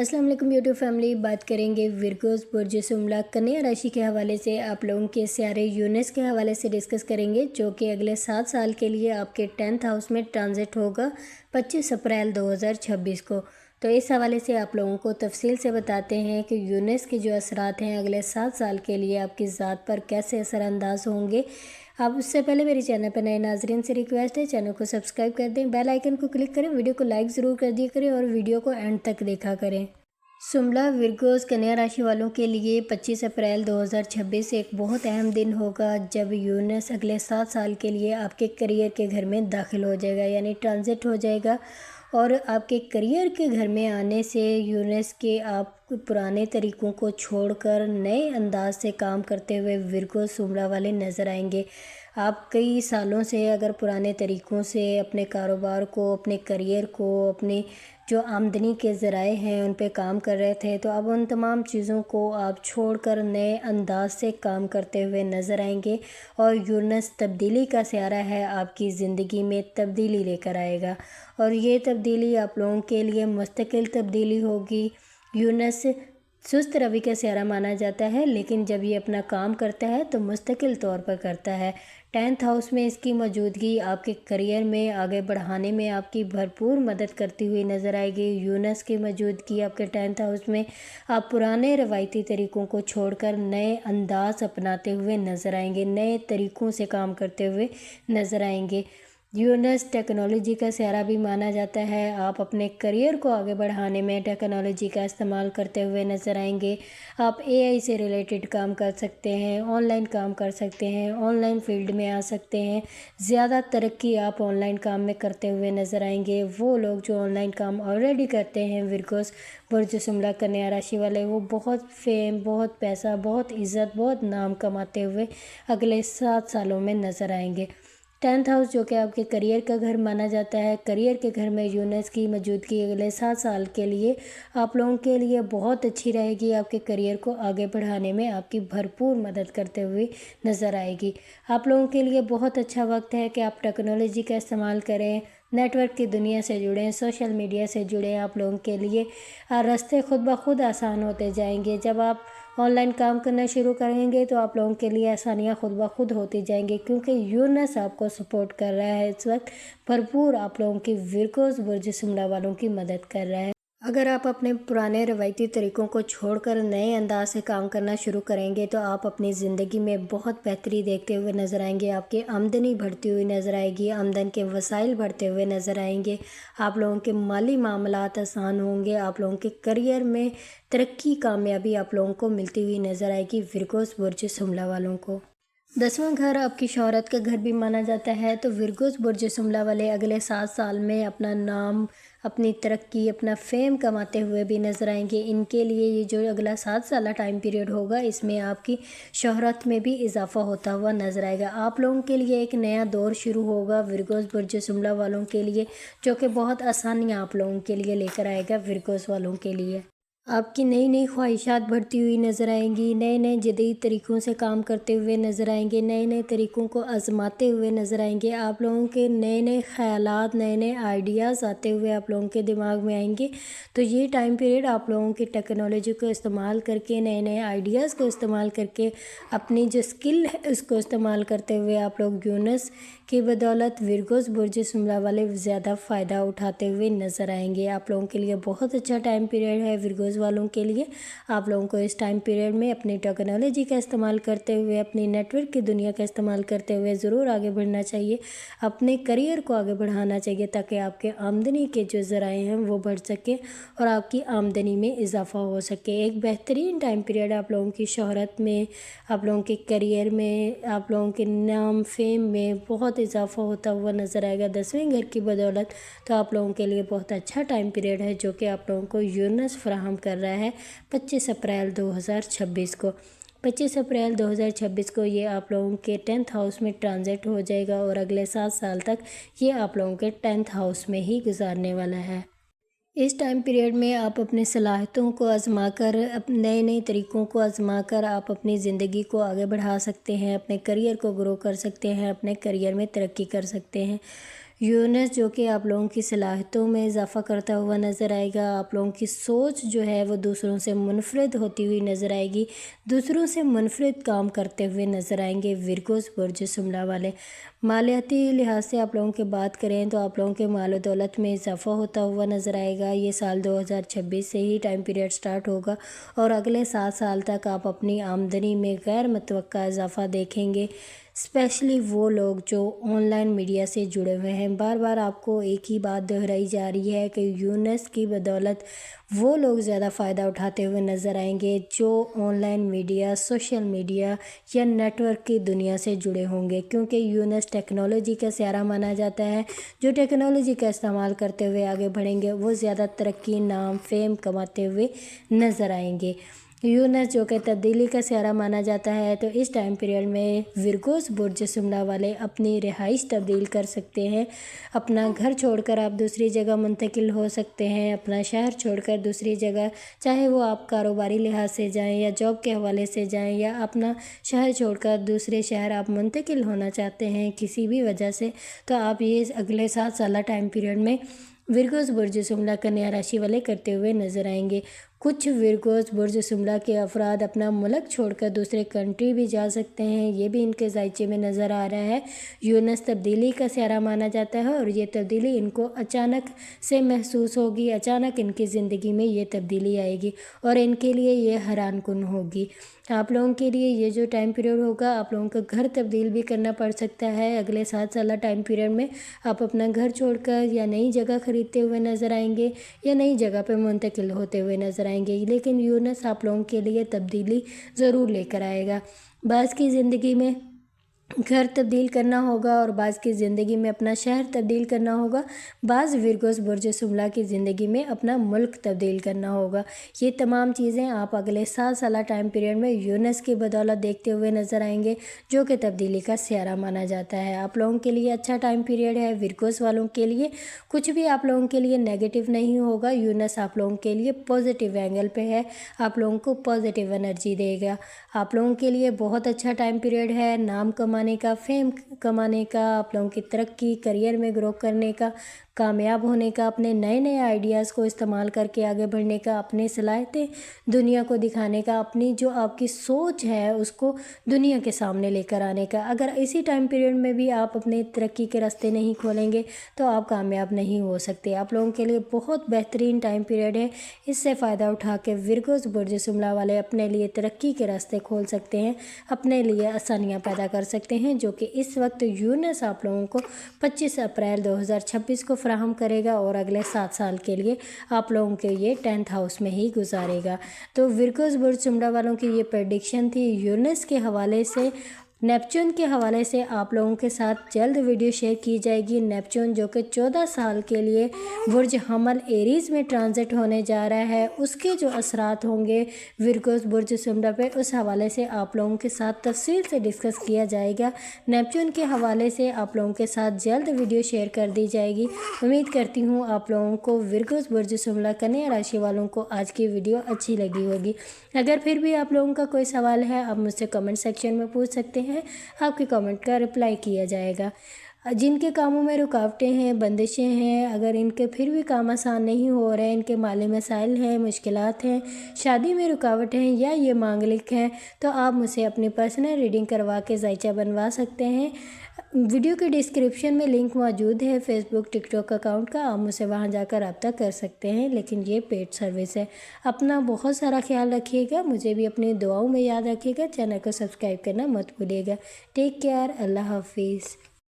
अस्सलाम वालेकुम YouTube family. बात करेंगे विरगोस बुर्ज सुमला कन्या राशि के हवाले से, आप लोगों के सियारे यूनिस के हवाले से डिस्कस करेंगे, जो कि अगले 7 साल के लिए आपके 10th हाउस में ट्रांजिट होगा 25 अप्रैल 2026 को। तो इस हवाले से आप लोगों को तफसील से बताते हैं कि यूनिस के जो असरात हैं अगले 7 साल के लिए आपकी ज़ात पर कैसे असरानंदाज होंगे। आप उससे पहले मेरे चैनल पर नए नाजरीन से रिक्वेस्ट है, चैनल को सब्सक्राइब कर दें, बेल आइकन को क्लिक करें, वीडियो को लाइक ज़रूर कर दिया करें और वीडियो को एंड तक देखा करें। सुमला विरगोस कन्या राशि वालों के लिए 25 अप्रैल 2026 एक बहुत अहम दिन होगा, जब यूनिस अगले 7 साल के लिए आपके करियर के घर में दाखिल हो जाएगा, यानी ट्रांजिट हो जाएगा। और आपके करियर के घर में आने से यूनिस के आप पुराने तरीक़ों को छोड़कर नए अंदाज से काम करते हुए विरगोस सुमला वाले नज़र आएंगे। आप कई सालों से अगर पुराने तरीक़ों से अपने कारोबार को, अपने करियर को, अपने जो आमदनी के ज़राए हैं उन पे काम कर रहे थे, तो अब उन तमाम चीज़ों को आप छोड़कर नए अंदाज से काम करते हुए नज़र आएंगे। और यूनिस तब्दीली का सियारा है, आपकी ज़िंदगी में तब्दीली लेकर आएगा और ये तब्दीली आप लोगों के लिए मुस्तकिल तब्दीली होगी। यूनिस सुस्त रवि का सियारा माना जाता है, लेकिन जब ये अपना काम करता है तो मुस्तकिल तौर पर करता है। 10th हाउस में इसकी मौजूदगी आपके करियर में आगे बढ़ाने में आपकी भरपूर मदद करती हुई नज़र आएगी। यूनिस की मौजूदगी आपके 10th हाउस में आप पुराने रवायती तरीक़ों को छोड़कर नए अंदाज अपनाते हुए नज़र आएंगे, नए तरीक़ों से काम करते हुए नज़र आएंगे। यूनिस टेक्नोलॉजी का सियारा भी माना जाता है, आप अपने करियर को आगे बढ़ाने में टेक्नोलॉजी का इस्तेमाल करते हुए नज़र आएंगे। आप एआई से रिलेटेड काम कर सकते हैं, ऑनलाइन काम कर सकते हैं, ऑनलाइन फील्ड में आ सकते हैं। ज़्यादा तरक्की आप ऑनलाइन काम में करते हुए नज़र आएंगे। वो लोग जो ऑनलाइन काम ऑलरेडी करते हैं, विरगोस बुर्ज सुमला कन्या राशि वाले, वो बहुत फेम, बहुत पैसा, बहुत इज़्ज़त, बहुत नाम कमाते हुए अगले 7 सालों में नज़र आएंगे। 10th हाउस जो कि आपके करियर का घर माना जाता है, करियर के घर में यूनिस की मौजूदगी अगले 7 साल के लिए आप लोगों के लिए बहुत अच्छी रहेगी। आपके करियर को आगे बढ़ाने में आपकी भरपूर मदद करते हुए नज़र आएगी। आप लोगों के लिए बहुत अच्छा वक्त है कि आप टेक्नोलॉजी का इस्तेमाल करें, नेटवर्क की दुनिया से जुड़ें, सोशल मीडिया से जुड़ें। आप लोगों के लिए रास्ते खुद ब खुद आसान होते जाएंगे। जब आप ऑनलाइन काम करना शुरू करेंगे तो आप लोगों के लिए आसानियाँ खुद ब खुद होती जाएंगी, क्योंकि यूनिस आपको सपोर्ट कर रहा है। इस वक्त भरपूर आप लोगों की विरगोस बुर्ज सुमला वालों की मदद कर रहा है। अगर आप अपने पुराने रवायती तरीक़ों को छोड़कर नए अंदाज से काम करना शुरू करेंगे तो आप अपनी ज़िंदगी में बहुत बेहतरी देखते हुए नज़र आएंगे। आपकी आमदनी बढ़ती हुई नज़र आएगी, आमदन के वसाइल बढ़ते हुए नज़र आएंगे। आप लोगों के माली मामलात आसान होंगे, आप लोगों के करियर में तरक्की, कामयाबी आप लोगों को मिलती हुई नज़र आएगी। विरगोस बुर्ज सुमला वालों को 10वां घर आपकी शोहरत का घर भी माना जाता है, तो विरगोस बुर्ज सुमला वाले अगले 7 साल में अपना नाम, अपनी तरक्की, अपना फेम कमाते हुए भी नज़र आएंगे। इनके लिए ये जो अगला 7 साल टाइम पीरियड होगा, इसमें आपकी शोहरत में भी इजाफा होता हुआ नज़र आएगा। आप लोगों के लिए एक नया दौर शुरू होगा विरगोस बुर्ज सुमला वालों के लिए, जो कि बहुत आसानियाँ आप लोगों के लिए लेकर आएगा। विरगोस वालों के लिए आपकी नई नई ख्वाहिशात बढ़ती हुई नज़र आएंगी, नए नए जदीद तरीक़ों से काम करते हुए नज़र आएंगे, नए नए तरीक़ों को आजमाते हुए नज़र आएंगे। आप लोगों के नए नए ख़यालात, नए नए आइडियाज़ आते हुए आप लोगों के दिमाग में आएंगे। तो ये टाइम पीरियड आप लोगों की टेक्नोलॉजी को इस्तेमाल करके, नए नए आइडियाज़ को इस्तेमाल करके, अपनी जो स्किल है उसको इस्तेमाल करते हुए आप लोग यूनिस की बदौलत विरगोस बुर्ज सुमला वाले ज़्यादा फ़ायदा उठाते हुए नज़र आएंगे। आप लोगों के लिए बहुत अच्छा टाइम पीरियड है विरगोस वालों के लिए। आप लोगों को इस टाइम पीरियड में अपनी टेक्नोलॉजी का इस्तेमाल करते हुए, अपनी नेटवर्क की दुनिया का इस्तेमाल करते हुए ज़रूर आगे बढ़ना चाहिए, अपने करियर को आगे बढ़ाना चाहिए, ताकि आपके आमदनी के जो ज़राए हैं वो बढ़ सके और आपकी आमदनी में इजाफा हो सके। एक बेहतरीन टाइम पीरियड आप लोगों की शोहरत में, आप लोगों के करियर में, आप लोगों के नाम फेम में बहुत इजाफा होता हुआ नज़र आएगा 10वें घर की बदौलत। तो आप लोगों के लिए बहुत अच्छा टाइम पीरियड है, जो कि आप लोगों को यूनिस फराहम कर रहा है 25 अप्रैल 2026 को। 25 अप्रैल 2026 को ये आप लोगों के 10th हाउस में ट्रांजिट हो जाएगा और अगले 7 साल तक ये आप लोगों के 10th हाउस में ही गुजारने वाला है। इस टाइम पीरियड में आप अपनी सलाहियतों को आजमा कर, नए नए तरीक़ों को आजमा कर आप अपनी ज़िंदगी को आगे बढ़ा सकते हैं, अपने करियर को ग्रो कर सकते हैं, अपने करियर में तरक्की कर सकते हैं। यूरेनस जो कि आप लोगों की صلاحیتوں میں اضافہ کرتا ہوا نظر آئے گا. آپ لوگوں کی سوچ جو ہے وہ دوسروں سے منفرد ہوتی ہوئی نظر آئے گی، دوسروں سے منفرد کام کرتے ہوئے نظر آئیں گے ورگوز برج شملہ والے. مالیاتی لحاظ سے آپ لوگوں کی بات کریں تو آپ لوگوں کے مال و دولت میں اضافہ ہوتا ہوا نظر آئے گا. یہ سال 2026 سے ہی ٹائم پیریڈ سٹارٹ ہوگا اور اگلے 7 سال تک آپ اپنی آمدنی میں غیر متوقع اضافہ دیکھیں گے. اسپیشلی وہ لوگ جو آن لائن میڈیا سے جڑے ہوئے ہیں. بار بار آپ کو ایک ہی بات دہرائی جا رہی ہے کہ یونس کی بدولت وہ لوگ زیادہ فائدہ اٹھاتے ہوئے نظر آئیں گے جو on line media, social media یا نیٹ ورک کی دنیا سے جڑے ہوں گے، کیونکہ یونس ٹیکنالوجی کا سیارہ مانا جاتا ہے. جو ٹیکنالوجی کا استعمال کرتے ہوئے آگے بڑھیں گے وہ زیادہ ترقی، نام، فیم کماتے ہوئے نظر آئیں گے. یونس جو کہ تبدیلی کا سیارہ مانا جاتا ہے، تو اس ٹائم پیریڈ میں ورگوز برج شملہ والے اپنی رہائش تبدیل کر سکتے ہیں. اپنا گھر چھوڑ کر آپ دوسری جگہ منتقل ہو سکتے ہیں، اپنا شہر چھوڑ کر دوسری جگہ، چاہے وہ آپ کاروباری لحاظ سے جائیں یا جاب کے حوالے سے جائیں، یا اپنا شہر چھوڑ کر دوسرے شہر آپ منتقل ہونا چاہتے ہیں کسی بھی وجہ سے، تو آپ یہ اگلے 7 سالہ ٹائم پیریڈ میں ورگوز برج شملہ کنیا راشی والے کرتے ہوئے نظر آئیں گے. کچھ ورگوز برج شملہ کے افراد اپنا ملک چھوڑ کر دوسرے کنٹری بھی جا سکتے ہیں، یہ بھی ان کے ذائچے میں نظر آ رہا ہے. یونس تبدیلی کا سیارہ مانا جاتا ہے اور یہ تبدیلی ان کو اچانک سے محسوس ہوگی، اچانک ان کی زندگی میں یہ تبدیلی آئے گی اور ان کے لیے یہ حیران کن ہوگی. آپ لوگوں کے لیے یہ جو ٹائم پیریڈ ہوگا، آپ لوگوں کا گھر تبدیل بھی کرنا پڑ سکتا ہے. اگلے 7 سالہ ٹائم پیریڈ میں آپ اپنا گھر چھوڑ کر یا نئی جگہ خریدتے ہوئے نظر آئیں گے یا نئی جگہ پہ منتقل ہوتے ہوئے نظر آئیں گے، لیکن یونس آپ لوگوں کے لیے تبدیلی ضرور لے کر آئے گا. بعض کی زندگی میں گھر تبدیل کرنا ہوگا اور بعض کی زندگی میں اپنا شہر تبدیل کرنا ہوگا، بعض ورگوز برج شملہ کی زندگی میں اپنا ملک تبدیل کرنا ہوگا. یہ تمام چیزیں آپ اگلے 7 سالہ ٹائم پیریڈ میں یونس کی بدولت دیکھتے ہوئے نظر آئیں گے، جو کہ تبدیلی کا سیارہ مانا جاتا ہے. آپ لوگوں کے لیے اچھا ٹائم پیریڈ ہے. ورگوز والوں کے لیے کچھ بھی آپ لوگوں کے لیے نیگیٹو نہیں ہوگا. یونس آپ لوگوں کے لیے پازیٹیو اینگل پہ ہے، آپ لوگوں کو پازیٹیو انرجی دے گا. آپ لوگوں کے لیے بہت اچھا ٹائم پیریڈ ہے، نام کمانے کا، فیم کمانے کا، آپ لوگوں کی ترقی، کریئر میں گرو کرنے کا، کامیاب ہونے کا، اپنے نئے نئے آئیڈیاز کو استعمال کر کے آگے بڑھنے کا، اپنی صلاحیتیں دنیا کو دکھانے کا، اپنی جو آپ کی سوچ ہے اس کو دنیا کے سامنے لے کر آنے کا. اگر اسی ٹائم پیریڈ میں بھی آپ اپنے ترقی کے راستے نہیں کھولیں گے تو آپ کامیاب نہیں ہو سکتے. آپ لوگوں کے لیے بہت بہترین ٹائم پیریڈ ہے. اس سے فائدہ اٹھا کے ورگوز برج شملہ والے اپنے لیے ترقی کے راستے کھول سکتے ہیں، اپنے لیے آسانیاں پیدا کر سکتے ہیں، جو کہ اس وقت یونس آپ لوگوں کو 25 اپریل 2026 کو فراہم کرے گا اور اگلے 7 سال کے لیے آپ لوگوں کے یہ 10th ہاؤس میں ہی گزارے گا. تو ورگوز برج شملہ والوں کی یہ پریڈکشن تھی. یونس کے حوالے سے، نیپچون کے حوالے سے آپ لوگوں کے ساتھ جلد ویڈیو شیئر کی جائے گی. نیپچون جو کہ 14 سال کے لیے برج حمل ایریز میں ٹرانزٹ ہونے جا رہا ہے، اس کے جو اثرات ہوں گے ورگوز برج شملہ پہ، اس حوالے سے آپ لوگوں کے ساتھ تفصیل سے ڈسکس کیا جائے گا. نیپچون کے حوالے سے آپ لوگوں کے ساتھ جلد ویڈیو شیئر کر دی جائے گی. امید کرتی ہوں آپ لوگوں کو ورگوز برج شملہ کنیا راشی والوں کو آج کی ویڈیو اچھی لگی ہوگی. اگر پھر بھی آپ لوگوں کا کوئی سوال ہے آپ مجھ سے کمنٹ سیکشن میں پوچھ سکتے ہیں، آپ کے کمنٹ کا رپلائی کیا جائے گا. جن کے کاموں میں رکاوٹیں ہیں، بندشیں ہیں، اگر ان کے پھر بھی کام آسان نہیں ہو رہے ہیں، ان کے مالی مسائل ہیں، مشکلات ہیں، شادی میں رکاوٹ ہیں یا یہ مانگلک ہیں، تو آپ مجھ سے اپنی پرسنل ریڈنگ کروا کے ذائچہ بنوا سکتے ہیں. ویڈیو کے ڈسکرپشن میں لنک موجود ہے فیس بک ٹک ٹاک اکاؤنٹ کا، آپ مجھ سے وہاں جا کر رابطہ کر سکتے ہیں، لیکن یہ پیڈ سروس ہے. اپنا بہت سارا خیال رکھیے گا، مجھے بھی اپنی دعاؤں میں یاد رکھیے گا. چینل کو سبسکرائب کرنا مت بھولیے گا. Take care. اللہ حافظ.